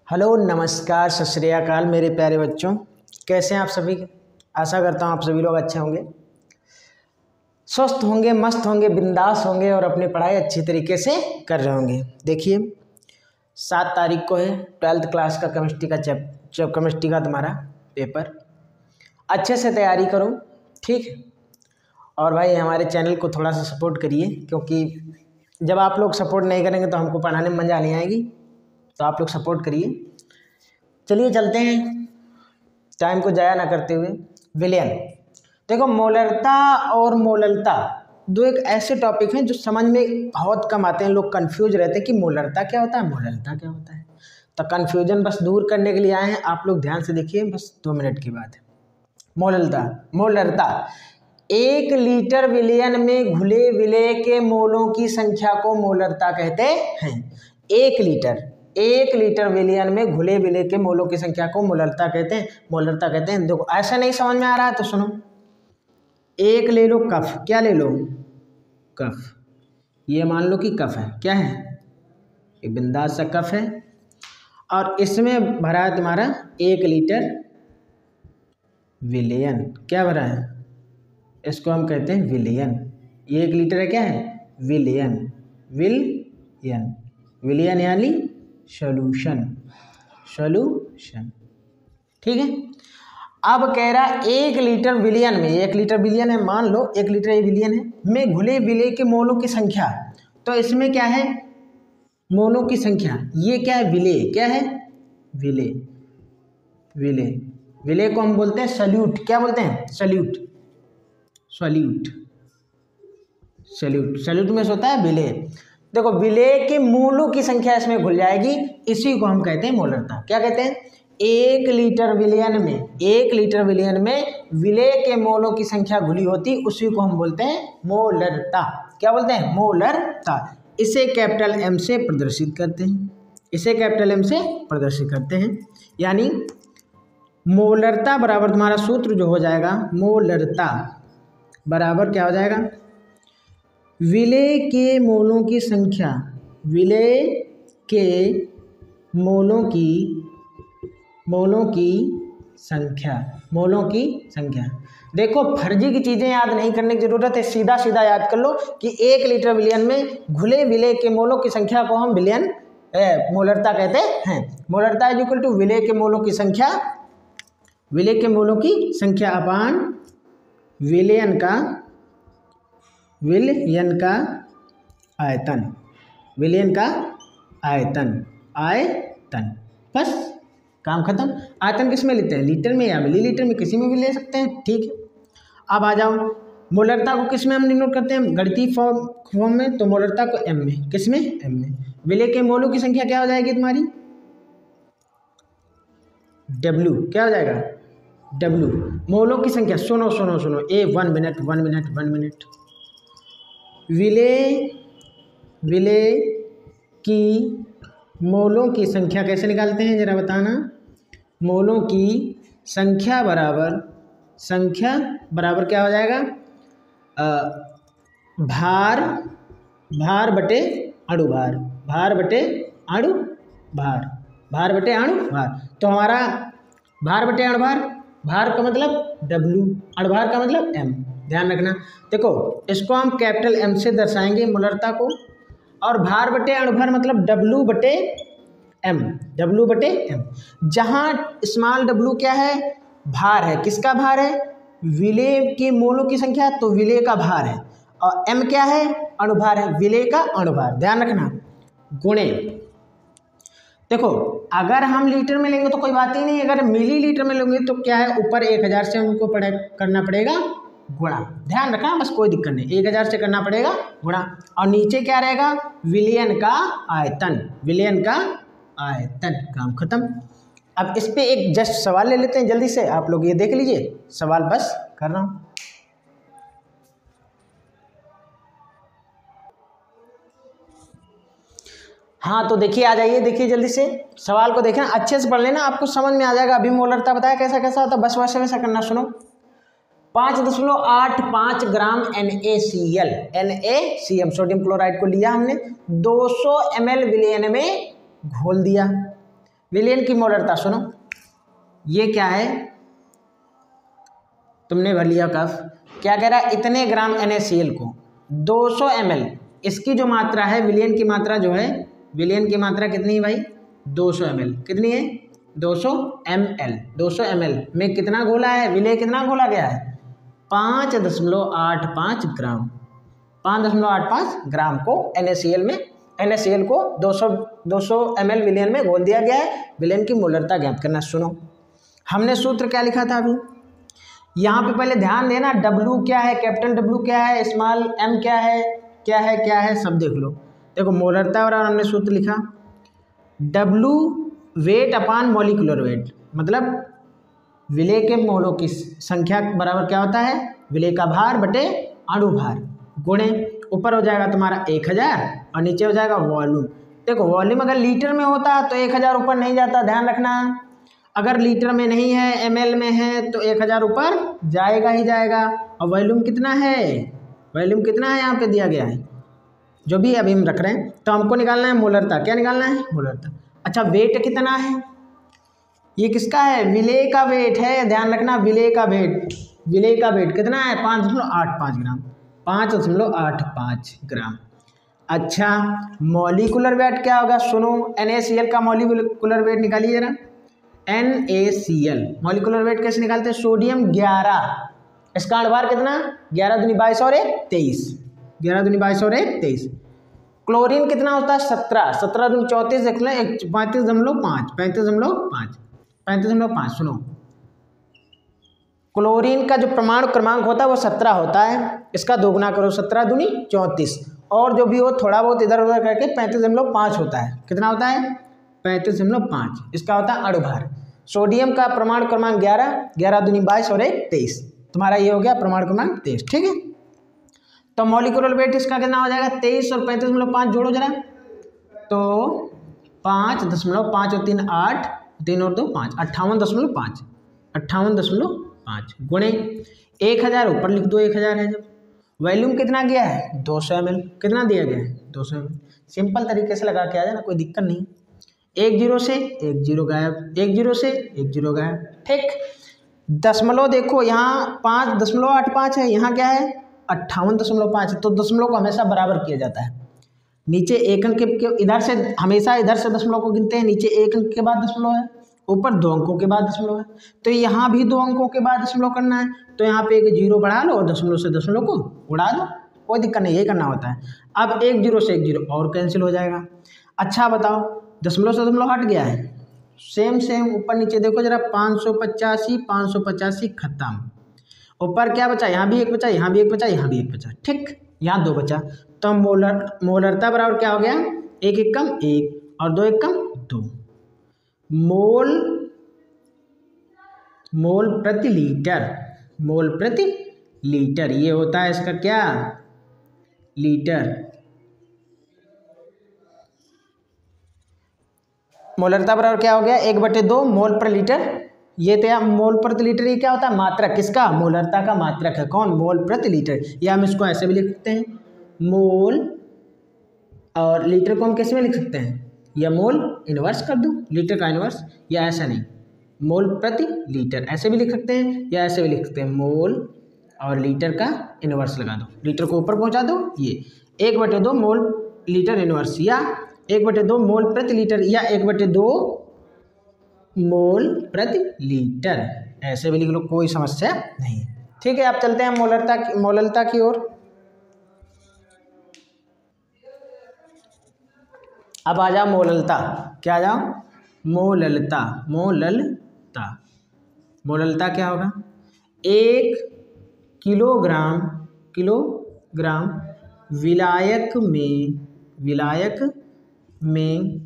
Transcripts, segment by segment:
Hello नमस्कार सत श्री अकाल मेरे प्यारे बच्चों, कैसे हैं आप सभी। आशा करता हूँ आप सभी लोग अच्छे होंगे, स्वस्थ होंगे, मस्त होंगे, बिंदास होंगे और अपनी पढ़ाई अच्छी तरीके से कर रहे होंगे। देखिए 7 तारीख को है 12th क्लास का केमिस्ट्री का तुम्हारा पेपर। अच्छे से तैयारी करो, ठीक। और भाई हमारे चैनल को थोड़ा सा सपोर्ट करिए, क्योंकि जब आप लोग सपोर्ट नहीं करेंगे तो हमको पढ़ाने में मज़ा नहीं आएगी। तो आप लोग सपोर्ट करिए। चलिए चलते हैं टाइम को ज़ाया ना करते हुए। विलयन, देखो मोलरता और मोललता दो एक ऐसे टॉपिक हैं जो समझ में बहुत कम आते हैं। लोग कंफ्यूज रहते हैं कि मोलरता क्या होता है, मोललता क्या होता है। तो कंफ्यूजन बस दूर करने के लिए आए हैं। आप लोग ध्यान से देखिए, बस 2 मिनट की बात है। मोलरता 1 लीटर विलयन में घुले विलेय के मोलों की संख्या को मोलरता कहते हैं। 1 लीटर विलयन में घुले विलेय के मोलों की संख्या को मोलरता कहते हैं। देखो ऐसा नहीं समझ में आ रहा है तो सुनो, एक ले लो कफ। क्या ले लो? कफ। ये मान लो कि कफ है। क्या है? एक बिंदास सा कफ है और इसमें भरा है तुम्हारा 1 लीटर विलयन। क्या भरा है? इसको हम कहते हैं विलयन। ये 1 लीटर है, क्या है? विलयन। विलयन यानी सॉल्यूशन। ठीक है। अब कह रहा 1 लीटर विलयन में, 1 लीटर विलयन है, मान लो 1 लीटर ये विलयन है, में घुले विलेय के मोलों की संख्या। तो इसमें क्या है? मोलों की संख्या। ये क्या है? विलेय। क्या है? विलेय को हम बोलते हैं सॉल्यूट। क्या बोलते हैं? सॉल्यूट में से होता है विलेय। देखो विलेय के मोलों की संख्या इसमें घुल जाएगी, इसी को हम कहते हैं मोलरता। क्या कहते हैं? 1 लीटर विलयन में विलेय के मोलों की संख्या घुली होती, उसी को हम बोलते हैं मोलरता। क्या बोलते हैं? मोलरता। इसे कैपिटल एम से प्रदर्शित करते हैं। यानी मोलरता बराबर तुम्हारा सूत्र जो हो जाएगा, मोलरता बराबर क्या हो जाएगा? विलेय के मोलों की संख्या। देखो फर्जी की चीज़ें याद नहीं करने की ज़रूरत है, सीधा सीधा याद कर लो कि 1 लीटर विलयन में घुले विलेय के मोलों की संख्या को हम मोलरता कहते हैं। मोलरता इज इक्वल टू विलेय के मोलों की संख्या अपान विलयन का आयतन। बस काम खत्म। आयतन किस में लेते हैं? लीटर में या मिलीलीटर में, किसी में भी ले सकते हैं, ठीक है। अब आ जाओ, मोलरता को किस में हम डिनोट करते हैं? गणितीय फॉर्म में। तो मोलरता को एम में। किस में? एम में। विलेय के मोलों की संख्या क्या हो जाएगी तुम्हारी? डब्ल्यू। क्या हो जाएगा? डब्ल्यू। मोलों की संख्या सुनो 1 मिनट। विलेय की मोलों की संख्या कैसे निकालते हैं जरा बताना। मोलों की संख्या बराबर क्या हो जाएगा? भार बटे अणुभार। तो हमारा भार बटे अणुभार, भार का मतलब डब्ल्यू, अणुभार का मतलब एम। ध्यान रखना। देखो इसको हम कैपिटल एम से दर्शाएंगे मोलरता को, और भार बटे अणुभार मतलब डब्ल्यू बटे एम। जहाँ स्मॉल डब्ल्यू क्या है? भार है। किसका भार है? विलेय के मोलों की संख्या, तो विलेय का भार है। और एम क्या है? अणुभार है, विलेय का अणुभार। ध्यान रखना। गुणे, देखो अगर हम लीटर में लेंगे तो कोई बात ही नहीं, अगर मिलीलीटर में लेंगे तो क्या है? ऊपर 1000 से हमको करना पड़ेगा गुणा। ध्यान रखना, बस कोई दिक्कत नहीं, 1000 से करना पड़ेगा गुणा। और नीचे क्या रहेगा? विलयन का आयतन। काम खत्म। अब इस पे एक जस्ट सवाल ले लेते हैं जल्दी से, आप लोग ये देख लीजिए। सवाल बस कर रहा हूँ। हाँ तो देखिए, आ जाइए, देखिए जल्दी से सवाल को देखना, अच्छे से पढ़ लेना, आपको समझ में आ जाएगा। अभी मोलरता बताया कैसा कैसा होता है, बस वैसा करना। सुनो, 5.85 ग्राम NaCl सोडियम क्लोराइड को लिया हमने, 200 ml विलयन में घोल दिया। विलेन की मोलरता सुनो, ये क्या है, तुमने भर लिया कफ, क्या कह रहा है, इतने ग्राम NaCl को 200 ml, इसकी जो मात्रा है, विलेन की मात्रा जो है, विलेन की मात्रा कितनी है भाई, 200 ml, कितनी है, 200 ml, 200 ml में कितना घोला है, विलेय कितना घोला गया है, 5.85 ग्राम, 5.85 ग्राम को NaCl में, NaCl को 200 ml विलेन में घोल दिया गया है। विलेन की मोलरता ज्ञात करना। सुनो, हमने सूत्र क्या लिखा था अभी, यहाँ पे पहले ध्यान देना, W क्या है, कैपिटल W क्या है, स्मॉल m क्या है, क्या है, क्या है, सब देख लो। देखो मोलरता और हमने सूत्र लिखा, W वेट अपान मॉलिक्यूलर वेट, मतलब विलेय के मोलों की संख्या बराबर क्या होता है, विलेय का भार बटे अणु भार, गुणे ऊपर हो जाएगा तुम्हारा 1000 और नीचे हो जाएगा वॉल्यूम। देखो वॉल्यूम अगर लीटर में होता तो 1000 ऊपर नहीं जाता, ध्यान रखना, अगर लीटर में नहीं है, ml में है तो 1000 ऊपर जाएगा ही जाएगा। और वॉल्यूम कितना है, वॉल्यूम कितना है यहाँ पे दिया गया है, जो भी अभी हम रख रहे हैं, तो हमको निकालना है मोलरता, क्या निकालना है, मोलरता। अच्छा वेट कितना है, ये किसका है, विलेय का वेट है, ध्यान रखना, विलेय का वेट, विलेय का वेट कितना है, 5.85 ग्राम, 5.85 ग्राम। अच्छा मॉलिक्यूलर वेट क्या होगा, सुनो, NaCl का मॉलिक्यूलर वेट निकालिए जरा, NaCl मॉलिक्यूलर वेट कैसे निकालते हैं, सोडियम 11, इसका अणुभार कितना, 11 दूनी 22 और 1 23, 11 दूनी 22 और 1 23। क्लोरीन कितना होता है, 17, 17 दूनी 34, देख लो 35.5। सुनो क्लोरीन का जो परमाणु क्रमांक होता है वो 17 होता है, इसका दोगुना करो, 17 दूनी 34, और जो भी हो थोड़ा बहुत इधर उधर करके 35.5 होता है, कितना होता है, 35.5, इसका होता है अणुभार। सोडियम का परमाणु क्रमांक 11, 11 दूनी 22 और 1 23, तुम्हारा ये हो गया परमाणु क्रमांक 23, ठीक है। तो मॉलिक्यूलर वेट इसका कितना हो जाएगा, 23 और 35.5 जोड़ो जरा, तो 5.5 और 3 8, 3 और 2 5, 58.5, 58.5 गुणे 1000 ऊपर लिख दो, 1000 है जब, वॉल्यूम कितना गया है, 200 ml, कितना दिया गया है, 200 ml। सिंपल तरीके से लगा के आ जाना, कोई दिक्कत नहीं, 1 0 से 1 0 गायब, 1 0 से 1 0 गायब, ठीक। दशमलव देखो यहाँ 5.85 है, यहाँ क्या है 58.5, तो दशमलव को हमेशा बराबर किया जाता है, नीचे एक अंक के इधर से, हमेशा इधर से दशमलव को गिनते हैं, नीचे एक अंक के बाद दशमलव है, ऊपर 2 अंकों के बाद दशमलव है, तो यहाँ भी 2 अंकों के बाद दशमलव करना है, तो यहाँ पे एक 0 बढ़ा लो और दशमलव से दशमलव को उड़ा दो, कोई दिक्कत नहीं, यही करना होता है। अब 1 0 से 1 0 और कैंसिल हो जाएगा। अच्छा बताओ, दशमलव से दशमलव हट गया है, सेम ऊपर नीचे देखो जरा, 585 खत्म, ऊपर क्या बचा, यहाँ भी एक बचा, यहाँ भी एक बचा, यहाँ भी एक बचा, ठीक, यहाँ 2 बचा, तो मोलरता बराबर क्या हो गया, 1 1 कम 1 और 2 1 कम 2, मोल प्रति लीटर, मोल प्रति लीटर, ये होता है इसका क्या, लीटर। मोलरता बराबर क्या हो गया, 1/2 मोल पर लीटर, ये तो मोल प्रति लीटर, ये क्या होता है, मात्रक, किसका, मोलरता का मात्रक है, कौन, मोल प्रति लीटर, या हम इसको ऐसे भी लिख सकते हैं, मोल, और लीटर को हम कैसे में लिख सकते हैं, या मोल इनवर्स कर दो, लीटर का इनवर्स, या ऐसा नहीं, मोल प्रति लीटर ऐसे भी लिख सकते हैं, या ऐसे भी लिख सकते हैं, मोल और लीटर का इनवर्स लगा दो, लीटर को ऊपर पहुंचा दो, ये 1/2 मोल लीटर इनवर्स, या 1/2 मोल प्रति लीटर, या 1/2 मोल प्रति लीटर, ऐसे भी लिख लो, कोई समस्या नहीं, ठीक है। अब चलते हैं मोलरता की ओर। अब आ जाओ मोललता, क्या आ जाओ, मोललता, मोललता क्या होगा, 1 किलोग्राम विलायक में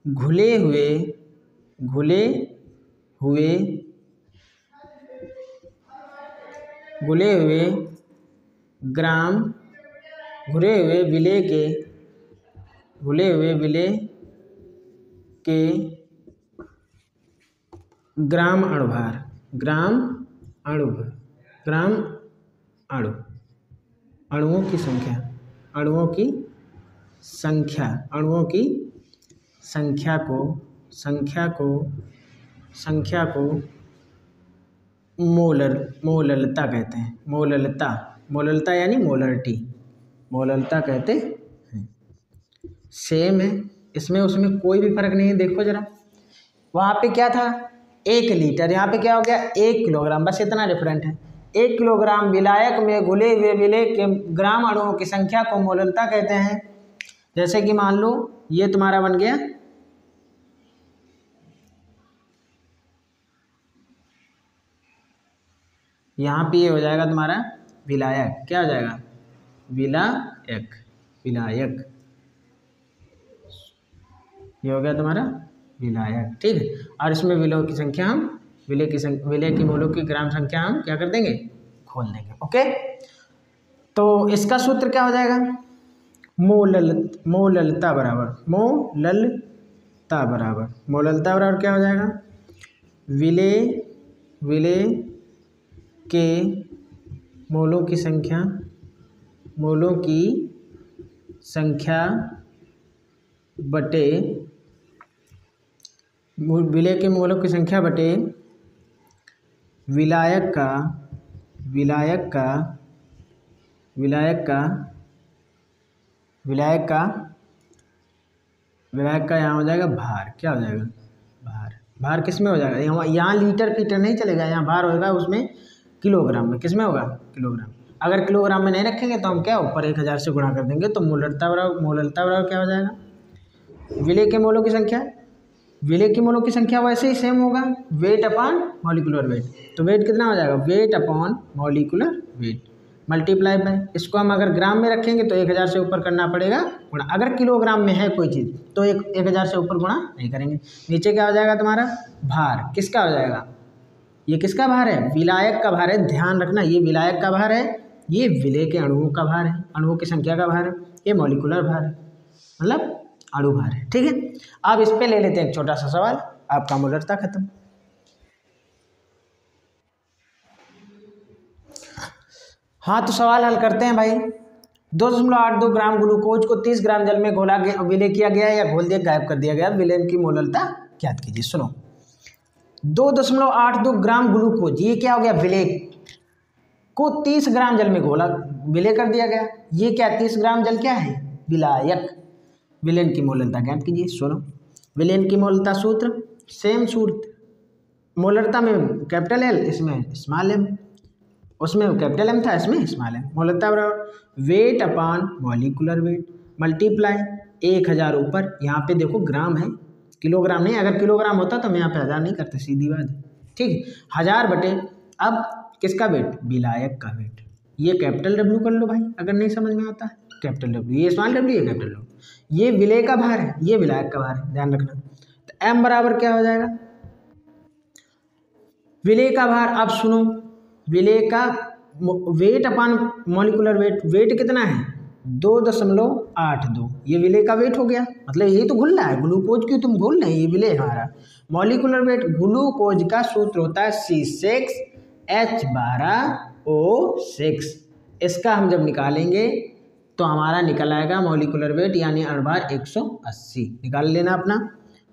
घुले विलेय के ग्राम अणुभार, अणुओं की संख्या को संख्या को मोललता कहते हैं। मोललता यानी मोललता कहते हैं। सेम है, इसमें उसमें कोई भी फर्क नहीं है। देखो जरा, वहाँ पे क्या था 1 लीटर, यहाँ पे क्या हो गया 1 किलोग्राम, बस इतना डिफरेंट है। 1 किलोग्राम विलायक में घुले हुए विलेय के ग्राम अणुओं की संख्या को मोललता कहते हैं। जैसे कि मान लो ये तुम्हारा बन गया यहाँ पे, ये हो जाएगा तुम्हारा विलायक। क्या हो जाएगा विलायक, ये हो गया तुम्हारा विलायक, ठीक है। और इसमें विलेयों की संख्या हम विलेय की मोलों की ग्राम संख्या हम क्या कर देंगे, खोल देंगे। ओके, तो इसका सूत्र क्या हो जाएगा, मोललता बराबर क्या हो जाएगा, विलेय के मोलों की संख्या बटे विलेय के मोलों की संख्या बटे विलायक का यहाँ हो जाएगा भार। क्या हो जाएगा भार किस में हो जाएगा, यहाँ लीटर फीटर नहीं चलेगा, यहाँ भार होगा उसमें किलोग्राम में। किस में होगा किलोग्राम। अगर किलोग्राम में नहीं रखेंगे तो हम क्या ऊपर 1000 से गुणा कर देंगे। तो मोललता बराबर क्या हो जाएगा, विलेय के मोलों की संख्या वैसे ही सेम होगा, वेट अपॉन मॉलिक्यूलर वेट। तो वेट कितना हो जाएगा, wait upon molecular weight multiply by, इसको हम अगर ग्राम में रखेंगे तो 1000 से ऊपर करना पड़ेगा गुणा। अगर किलोग्राम में है कोई चीज़ तो 1000 से ऊपर गुणा नहीं करेंगे। नीचे क्या हो जाएगा तुम्हारा भार, किसका हो जाएगा, ये किसका भार है, विलायक का भार है। ध्यान रखना, ये विलायक का भार है, ये विलेय के अणुओं का भार है, अणुओं की संख्या का भार है, ये मॉलिक्यूलर भार है, मतलब अणु भार है, ठीक है। अब इस पे ले लेते हैं एक छोटा सा सवाल, आपका मोलरता खत्म। हाँ, तो सवाल हल करते हैं भाई। 2.82 ग्राम ग्लूकोज को 30 ग्राम जल में घोला गया, विलेय किया गया या घोल दिया गायब कर दिया गया, विलेय की मोललता ज्ञात कीजिए। सुनो, 2.82 ग्राम ग्लूकोज, ये क्या हो गया, विलेय को 30 ग्राम जल में घोला, विलेय कर दिया गया। ये क्या 30 ग्राम जल क्या है, विलायक। विलेय की मोललता ज्ञात कीजिए। सुनो, विलेय की मोललता सूत्र सेम सूत्र, मोलरता में कैपिटल एल, इसमें स्मॉल एम, उसमें कैपिटल एम था, इसमें स्मॉल एम। मोलरता बराबर wait upon molecular weight multiply 1000 ऊपर, यहाँ पे देखो ग्राम है, किलोग्राम नहीं। अगर किलोग्राम होता तो मैं यहाँ पे 1000 नहीं करते, सीधी बात है, ठीक है। 1000 बटे, अब किसका वेट, विलायक का वेट। ये कैपिटल डब्ल्यू कर लो भाई, अगर नहीं समझ में आता है कैपिटल डब्ल्यू, ये स्मॉल डब्ल्यू, ये कैपिटल डब्ल्यू। ये विलेय का भार है, ये विलायक का भार है, ध्यान रखना। तो एम बराबर क्या हो जाएगा, विलेय का भार। अब सुनो, विलेय का weight upon molecular weight, weight कितना है 2.82, ये विलेय का वेट हो गया, मतलब यही तो घुल रहा है, ग्लूकोज की तुम घुल रहे, ये विलेय हमारा। मॉलिक्यूलर वेट, ग्लूकोज का सूत्र होता है C6H12O6, इसका हम जब निकालेंगे तो हमारा निकल आएगा मॉलिक्यूलर वेट यानी अणुभार 180, निकाल लेना अपना।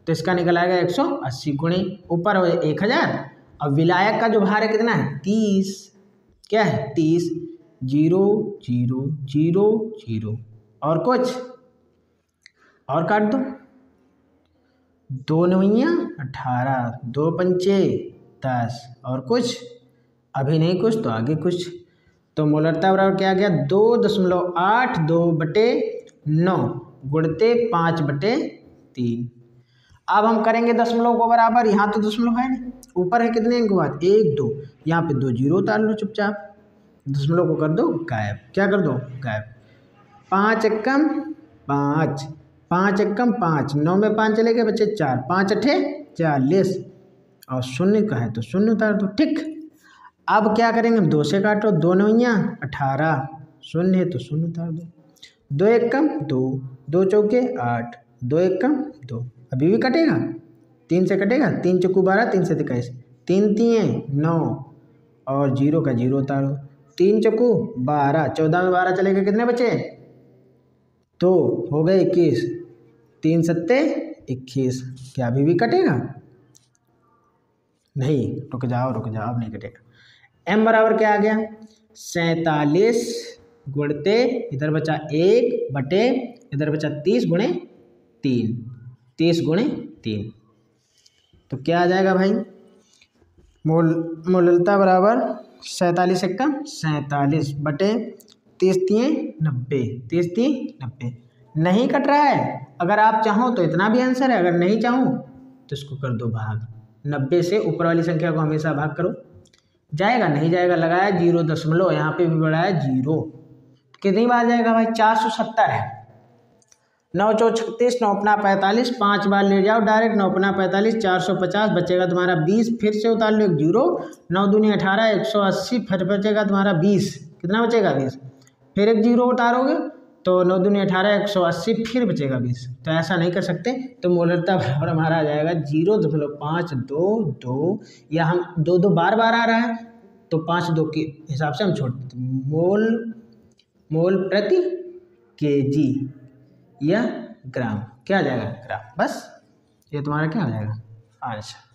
तो इसका निकल आएगा 180 गुणे ऊपर हो 1000, और विलायक का जो भार है कितना है 30, क्या है 30, 0 0 0 0 और कुछ और काट दो, 2 9 18, 2 पंचे 10 और कुछ, अभी नहीं कुछ तो आगे कुछ। तो मोलरता बराबर क्या आ गया 2.82 बटे 9 गुणते 5 बटे 3। अब हम करेंगे दशमलव को बराबर, यहाँ तो दशमलव है नहीं, ऊपर है कितने अंक बाद 1 2, यहाँ पे 2 जीरो उतार लो चुपचाप, दशमलव को कर दो गायब। क्या कर दो गायब, 5 एकम 5, 5 एकम 5, 9 में 5 चले गए बच्चे 4, 5 अठे 40 और शून्य का है तो शून्य उतार दो, ठीक। अब क्या करेंगे, 2 से काटो, 2 9 18, शून्य है तो शून्य उतार दो, 2 एकम 2, 2 चौके 8, 2 एकम 2, अभी भी कटेगा, 3 से कटेगा, 3 चौकू 12, 3 से 21, 3 3 9 और 0 का 0 उतारो, 3 चौकू 12, 14 में 12 चले गए कितने बचे, तो हो गए 21, 3 सत्ते 21। क्या अभी भी कटेगा? नहीं, रुक जाओ अब नहीं कटेगा। m बराबर क्या आ गया? 47 गुणते इधर बचा 1 बटे इधर बचा 30 गुणे 3, 30 गुणे 3। तो क्या आ जाएगा भाई? मोललता बराबर 47 एक्का 47 बटे 30 3 90, 30 3 90। नहीं कट रहा है। अगर आप चाहो तो इतना भी आंसर है, अगर नहीं चाहो तो इसको कर दो भाग। 90 से ऊपर वाली संख्या को हमेशा भाग करो। जाएगा नहीं जाएगा? लगाया 0 यहाँ पे भी बढ़ाया 0। कितनी बार जाएगा भाई? 470 है। 9 चौ 36, 9 अपना 45, 5 बार ले जाओ डायरेक्ट। 9 अपना 45, 450 बचेगा तुम्हारा 20। फिर से उतार लो एक 0। 9 दूनी 18, 180 फिर बचेगा तुम्हारा 20। कितना बचेगा? 20। फिर एक 0 उतारोगे तो 9 दूनी 18, 180 फिर बचेगा 20। तो ऐसा नहीं कर सकते। तो मोलरता बराबर हमारा आ जाएगा 0.522। या हम 2 बार आ रहा है तो 5 2 के हिसाब से हम छोड़ देते। मोल प्रति केजी या ग्राम। क्या आ जाएगा? ग्राम। बस ये तुम्हारा क्या हो जाएगा? आंसर।